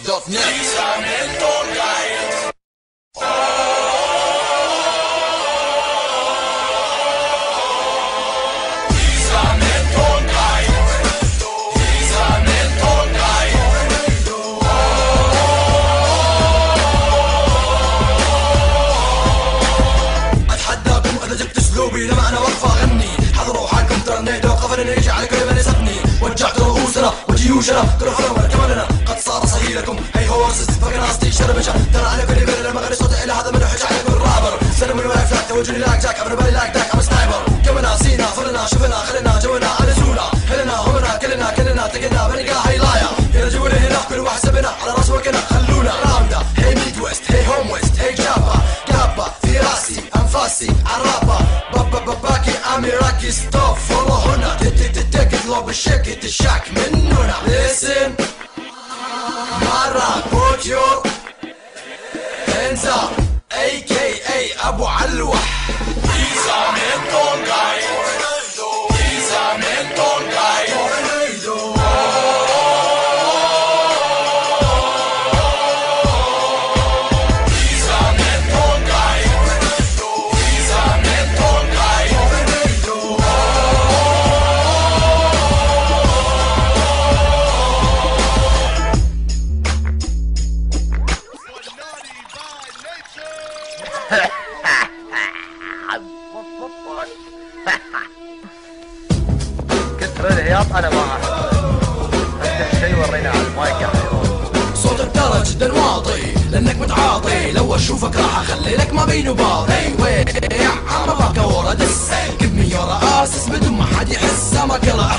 Pisamentogeil. لما انا واقفه اغني حضروا حالكم ترنيدو قفل يجي على كل من يسبني وجهت رؤوسنا وجيوشنا كرفنا كمالنا قد صار سهيلكم هي هورسز فقناصتي شربشة ترى على كل بلد لما غير صوتي الى هذا من حج على كل رابر سلم الولاية فلاك توجهني لاك جاك عبر بالي لاك داك ام سنايبر كمنا سينا فرنا شفنا خلنا جونا على زولا هلنا همنا كلنا تقلنا بنلقى هاي لايا هنا جونا هنا كل واحد سبنا على راس وكنا خلونا راوندا هي ميد ويست هي هوم ويست هي جابا جابا في راسي انفاسي عرابة باكي اميراكي ستوب فولو هنا تطلب الشكت الشاك مننا listen مرة put your hands up AKA ابو علوح Pisamentogeil. Pisamentogeil. كثر الهياط انا ما احب افتح شيء ورينا على المايك يا حيوان. صوتك ترى جدا واطي لانك متعاطي لو اشوفك راح اخلي لك ما بينه باطي ويع ما باكا ورا دس give me your asses بدون ما حد يحس ما كلا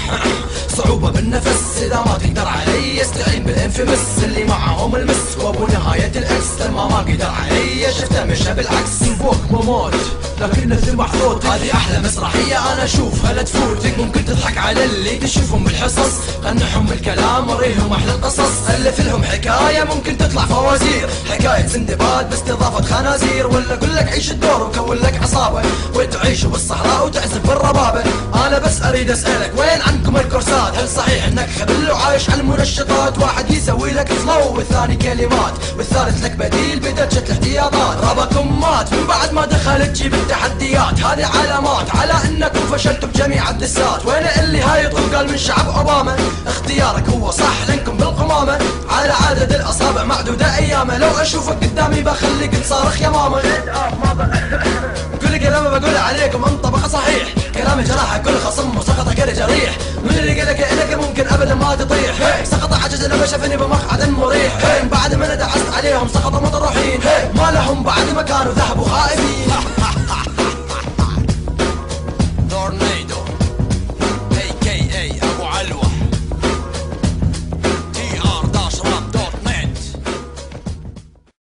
صعوبة بالنفس اذا ما تقدر علي استعين بالانفمس اللي معهم المس وابو نهاية الاكس لما ما قدر علي شفته مشى بالعكس فوق موت لكن مثل محظوظ هذه احلى مسرحية انا اشوفها لا تفوتك ممكن تضحك على اللي تشوفهم بالحصص قنعهم بالكلام وريهم احلى القصص الف لهم حكاية ممكن تطلع فوازير حكاية سندباد باستضافة خنازير ولا اقول لك عيش الدور وكون لك عصابة وتعيشوا بالصحراء وتعزف بالربابة انا بس اريد اسألك وين عنكم الكورسات هل صحيح انك خبل وعايش على المنشطات واحد يسوي لك فلو والثاني كلمات والثالث لك بديل بدرجة الاحتياطات رابكم مات من بعد ما دخلت تجيب التحديات هذه علامات على انكم فشلتوا بجميع الدسات وين اللي هاي قال من شعب اوباما اختيارك هو صح لانكم بالقمامة على عدد الاصابع معدودة ايامه لو اشوفك قدامي بخليك تصارخ يا ماما كل كلام بقول عليكم انطبق صحيح كلامي جراحة كل خصم وسقط كل جريح من اللي قالك انك ممكن ابدا ما تطيح سقط عجز لما شافني بمقعد مريح بعد ما ندعست عليهم سقطوا مطروحين ما لهم بعد ما كانوا ذهبوا خائفين